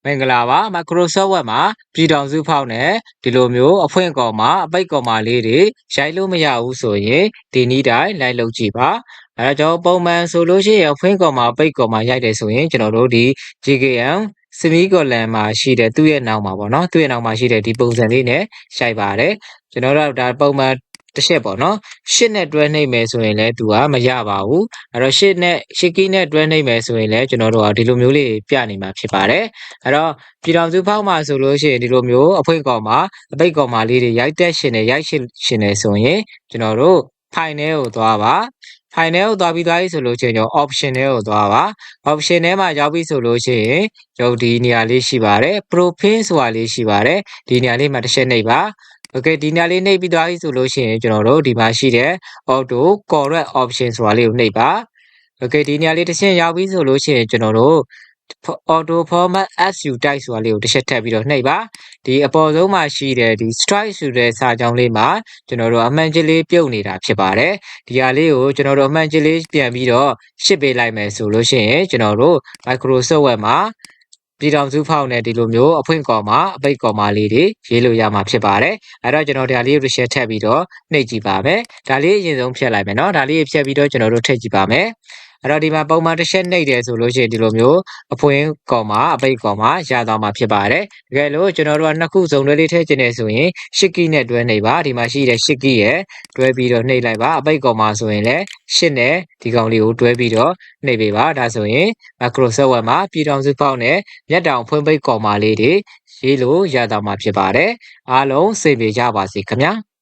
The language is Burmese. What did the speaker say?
မင်္ဂလာပါ Microsoft Word မှာပြည်ထောင်စုဖောက်နဲ့ဒီလိုမျိုးအဖွင့်ကော်မှာအပိတ်ကော်မှာလေးတွေရိုက်လို့မရဘူးဆိုရင်ဒီနည်းတိုင်းလိုက်လုပ်ကြည့်ပါအဲဒါကြောင့်ပုံမှန်ဆိုလို့ရှိရင်အဖွင့်ကော်မှာအပိတ်ကော်မှာရိုက်တယ်ဆိုရင်ကျွန်တော်တို့ဒီ GKM စမီကော်လန်မှာရှိတဲ့သူ့ရဲ့နောက်မှာပေါ့နော်သူ့ရဲ့နောက်မှာရှိတဲ့ဒီပုံစံလေးနဲ့ရိုက်ပါတယ်ကျွန်တော်တို့ဒါပုံမှန်တစ်ချက်ပေါ့နော်ရှစ်နဲ့တွဲနှိပ်မယ်ဆိုရင်လည်းသူကမရပါဘူးအဲ့တော့ရှစ်ကီးနဲ့တွဲနှိပ်မယ်ဆိုရင်လည်းကျွန်တော်တို့ကဒီလိုမျိုးလေးပြနေမှာဖြစ်ပါတယ်အဲ့တော့ပြည်တော်စုဖောက်မှာဆိုလို့ရှိရင်ဒီလိုမျိုးအဖွင့်ကော်မှာအပိတ်ကော်မှာလေးတွေရိုက်တက်ရှင်နဲ့ရိုက်ရှင်နဲ့ဆိုရင်ကျွန်တော်တို့ file ထဲကိုသွားပါfile ထဲကိုသွားပြီးသားပြီဆိုလို့ရှိရင်ကျွန်တော် option ထဲကိုသွားပါ option ထဲမှာရောက်ပြီဆိုလို့ရှိရင်ကျွန်တော်ဒီနေရာလေးရှိပါတယ် profile ဆိုတာလေးရှိပါတယ်ဒီနေရာလေးမှာတစ်ချက်နှိပ်ပါOkay ဒီနေရာလေးနှိပ်ပြီးသွားပြီဆိုလို့ရှိရင်ကျွန်တော်တို့ဒီမှာရှိတဲ့ auto correct option ဆိုတာလေးကိုနှိပ်ပါ Okay ဒီနေရာလေးတစ်ချက်ရောက်ပြီဆိုလို့ရှိရင်ကျွန်တော်တို့ auto format as you type ဆိုတာလေးကိုတစ်ချက်ထပ်ပြီးတော့နှိပ်ပါဒီအပေါ်ဆုံးမှာရှိတဲ့ဒီ strike ဆိုတဲ့စာကြောင်းလေးမှာကျွန်တော်တို့အမှန်ကြီးလေးပြုတ်နေတာဖြစ်ပါတယ်ဒီဟာလေးကိုကျွန်တော်တို့အမှန်ကြီးလေးပြန်ပြီးတော့ရှစ်ပေးလိုက်မယ်ဆိုလို့ရှိရင်ကျွန်တော်တို့ Microsoft Word မှာပြည်ထောင်စုဖောက်နဲ့ဒီလိုမျိုးအဖွင့်ကော်မှာအပိတ်ကော်မှာလေးတွေရေးလို့ရမှာဖြစ်ပါတယ်အဲ့တော့ကျွန်တော်ဒါလေးကိုတစ်ချက်ထပ်ပြီးတော့နှိပ်ကြည့်ပါမယ်ဒါလေးအရင်ဆုံးဖြတ်လိုက်မယ်เนาะဒါလေးဖြတ်ပြီးတော့ကျွန်တော်တို့ထည့်ကြည့်ပါမယ်အဲ့တော့ဒီမှာပုံမှန်တစ်ချက်နှိပ်တယ်ဆိုလို့ရှိရင်ဒီလိုမျိုးအဖွင့်ကော်မှာအပိတ်ကော်မှာရသွားမှာဖြစ်ပါတယ်တကယ်လို့ကျွန်တော်တို့ကနှစ်ခုစုံတွဲလေးထည့်ခြင်းနေဆိုရင်ရှစ်ကီးနဲ့တွဲနှိပ်ပါဒီမှာရှိတဲ့ရှစ်ကီးရဲ့တွဲပြီးတော့နှိပ်လိုက်ပါအပိတ်ကော်မှာဆိုရင်လည်းရှစ်နဲ့ဒီကောင်လေးကိုတွဲပြီးတော့နှိပ်ပေးပါဒါဆိုရင် Microsoft Word မှာပြည်ထောင်စုဖောက်နဲ့မျက်တောင်ဖွင့်ပိတ်ကော်မှာလေးတွေရေးလို့ရသွားမှာဖြစ်ပါတယ်အားလုံးစိတ်ပြေကြပါစေခင်ဗျာ